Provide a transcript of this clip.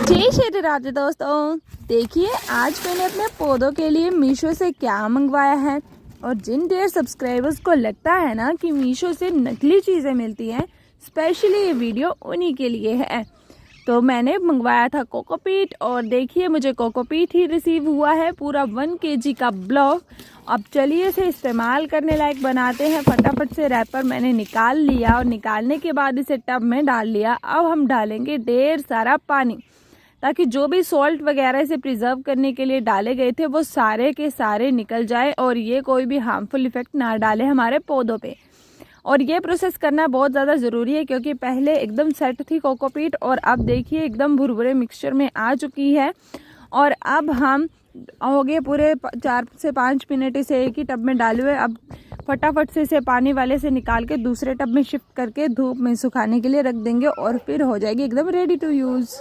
जय श्री राधे दोस्तों, देखिए आज मैंने अपने पौधों के लिए मीशो से क्या मंगवाया है। और जिन डेयर सब्सक्राइबर्स को लगता है ना कि मीशो से नकली चीज़ें मिलती हैं, स्पेशली ये वीडियो उन्हीं के लिए है। तो मैंने मंगवाया था कोकोपीट और देखिए मुझे कोकोपीट ही रिसीव हुआ है, पूरा 1 kg का ब्लॉक। अब चलिए इसे इस्तेमाल करने लायक बनाते हैं। फटाफट से रैपर मैंने निकाल लिया और निकालने के बाद इसे टब में डाल लिया। अब हम डालेंगे ढेर सारा पानी, ताकि जो भी सॉल्ट वगैरह इसे प्रिजर्व करने के लिए डाले गए थे वो सारे के सारे निकल जाए और ये कोई भी हार्मफुल इफेक्ट ना डाले हमारे पौधों पे। और ये प्रोसेस करना बहुत ज़्यादा ज़रूरी है, क्योंकि पहले एकदम सेट थी कोकोपीट और अब देखिए एकदम भुरभुरे मिक्सचर में आ चुकी है। और अब हम हो गए पूरे 4 से 5 मिनट इसे एक ही टब में डाले हुए। अब फटाफट से इसे पानी वाले से निकाल के दूसरे टब में शिफ्ट करके धूप में सुखाने के लिए रख देंगे और फिर हो जाएगी एकदम रेडी टू यूज़।